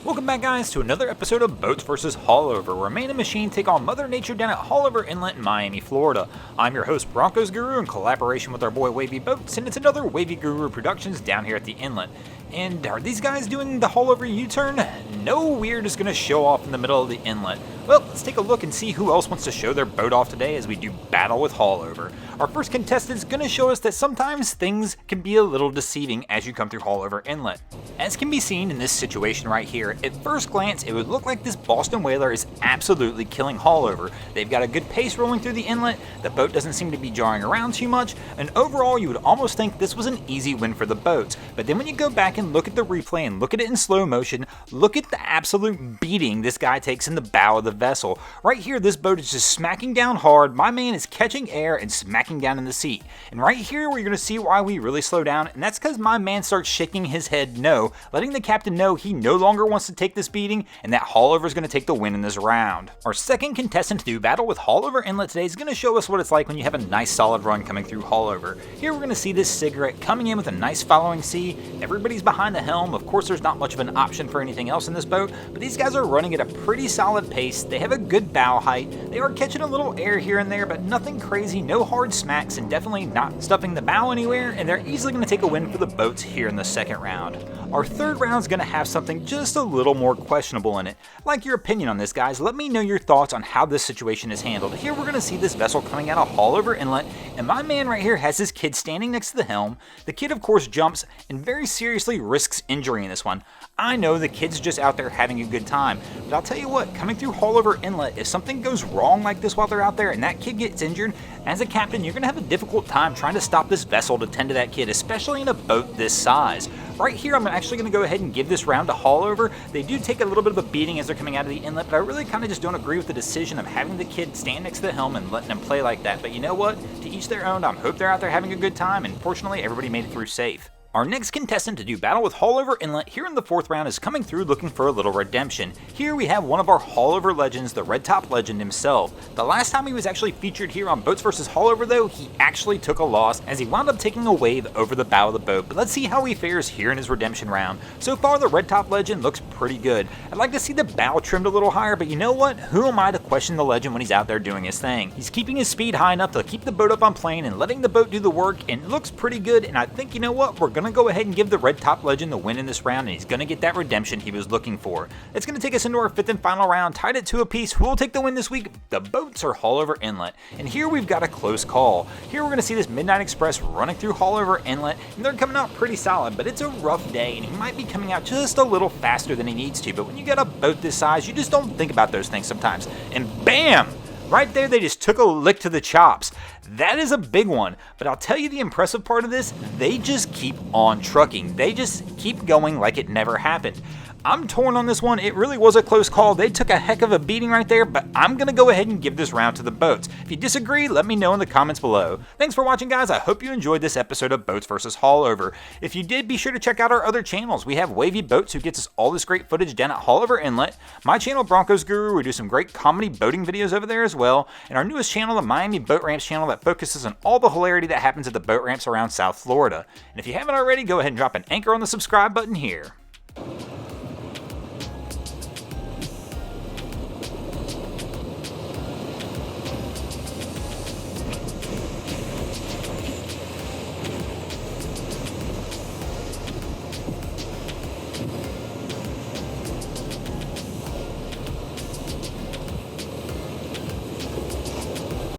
Welcome back, guys, to another episode of Boats vs. Haulover, where man and machine take on Mother Nature down at Haulover Inlet in Miami, Florida. I'm your host, Broncos Guru, in collaboration with our boy Wavy Boats, and it's another Wavy Guru Productions down here at the inlet. And are these guys doing the Haulover U-turn? No weird is going to show off in the middle of the inlet. Well, let's take a look and see who else wants to show their boat off today as we do battle with Haulover. Our first contestant is going to show us that sometimes things can be a little deceiving as you come through Haulover Inlet. As can be seen in this situation right here, at first glance it would look like this Boston whaler is absolutely killing Haulover. They've got a good pace rolling through the inlet, the boat doesn't seem to be jarring around too much, and overall you would almost think this was an easy win for the boats. But then when you go back and look at the replay and look at it in slow motion, look at the absolute beating this guy takes in the bow of the vessel. Right here, this boat is just smacking down hard, my man is catching air and smacking down in the seat. And right here we're going to see why we really slow down, and that's because my man starts shaking his head no, letting the captain know he no longer wants to take this beating and that Haulover is going to take the win in this round. Our second contestant to do battle with Haulover Inlet today is going to show us what it's like when you have a nice solid run coming through Haulover. Here we're going to see this cigarette coming in with a nice following sea. Everybody's behind the helm. Of course, there's not much of an option for anything else in this boat, but these guys are running at a pretty solid pace. They have a good bow height. They are catching a little air here and there, but nothing crazy, no hard smacks, and definitely not stuffing the bow anywhere, and they're easily going to take a win for the boats here in the second round. Our third round is going to have something just a little more questionable in it. I'd like your opinion on this, guys. Let me know your thoughts on how this situation is handled. Here we're going to see this vessel coming out of Haulover Inlet, and my man right here has his kid standing next to the helm. The kid, of course, jumps and very seriously risks injury in this one. I know the kid's just out there having a good time, but I'll tell you what, coming through Haulover Inlet, if something goes wrong like this while they're out there and that kid gets injured, as a captain, you're going to have a difficult time trying to stop this vessel to tend to that kid, especially in a boat this size. Right here, I'm actually going to go ahead and give this round to Haulover. They do take a little bit of a beating as they're coming out of the inlet, but I really kind of just don't agree with the decision of having the kid stand next to the helm and letting him play like that. But you know what? To each their own. I hope they're out there having a good time, and fortunately, everybody made it through safe. Our next contestant to do battle with Haulover Inlet here in the fourth round is coming through looking for a little redemption. Here we have one of our Haulover legends, the Red Top Legend himself. The last time he was actually featured here on Boats vs. Haulover, though, he actually took a loss as he wound up taking a wave over the bow of the boat. But let's see how he fares here in his redemption round. So far, the Red Top Legend looks pretty good. I'd like to see the bow trimmed a little higher, but you know what? Who am I to question the legend when he's out there doing his thing? He's keeping his speed high enough to keep the boat up on plane and letting the boat do the work, and it looks pretty good. And I think, you know what? We're going to go ahead and give the Red Top Legend the win in this round, and he's going to get that redemption he was looking for. It's going to take us into our fifth and final round, tied at 2 apiece. Who will take the win this week? The boats or Haulover Inlet? And here we've got a close call. Here we're going to see this Midnight Express running through Haulover Inlet, and they're coming out pretty solid, but it's a rough day, and he might be coming out just a little faster than he needs to. But when you got a boat this size, you just don't think about those things sometimes. And bam! Right there, they just took a lick to the chops. That is a big one, but I'll tell you the impressive part of this, they just keep on trucking. They just keep going like it never happened. I'm torn on this one. It really was a close call. They took a heck of a beating right there, but I'm going to go ahead and give this round to the boats. If you disagree, let me know in the comments below. Thanks for watching, guys. I hope you enjoyed this episode of Boats vs. Haulover. If you did, be sure to check out our other channels. We have Wavy Boats, who gets us all this great footage down at Haulover Inlet. My channel, Broncos Guru, we do some great comedy boating videos over there as well. And our newest channel, the Miami Boat Ramps channel, that focuses on all the hilarity that happens at the boat ramps around South Florida. And if you haven't already, go ahead and drop an anchor on the subscribe button here.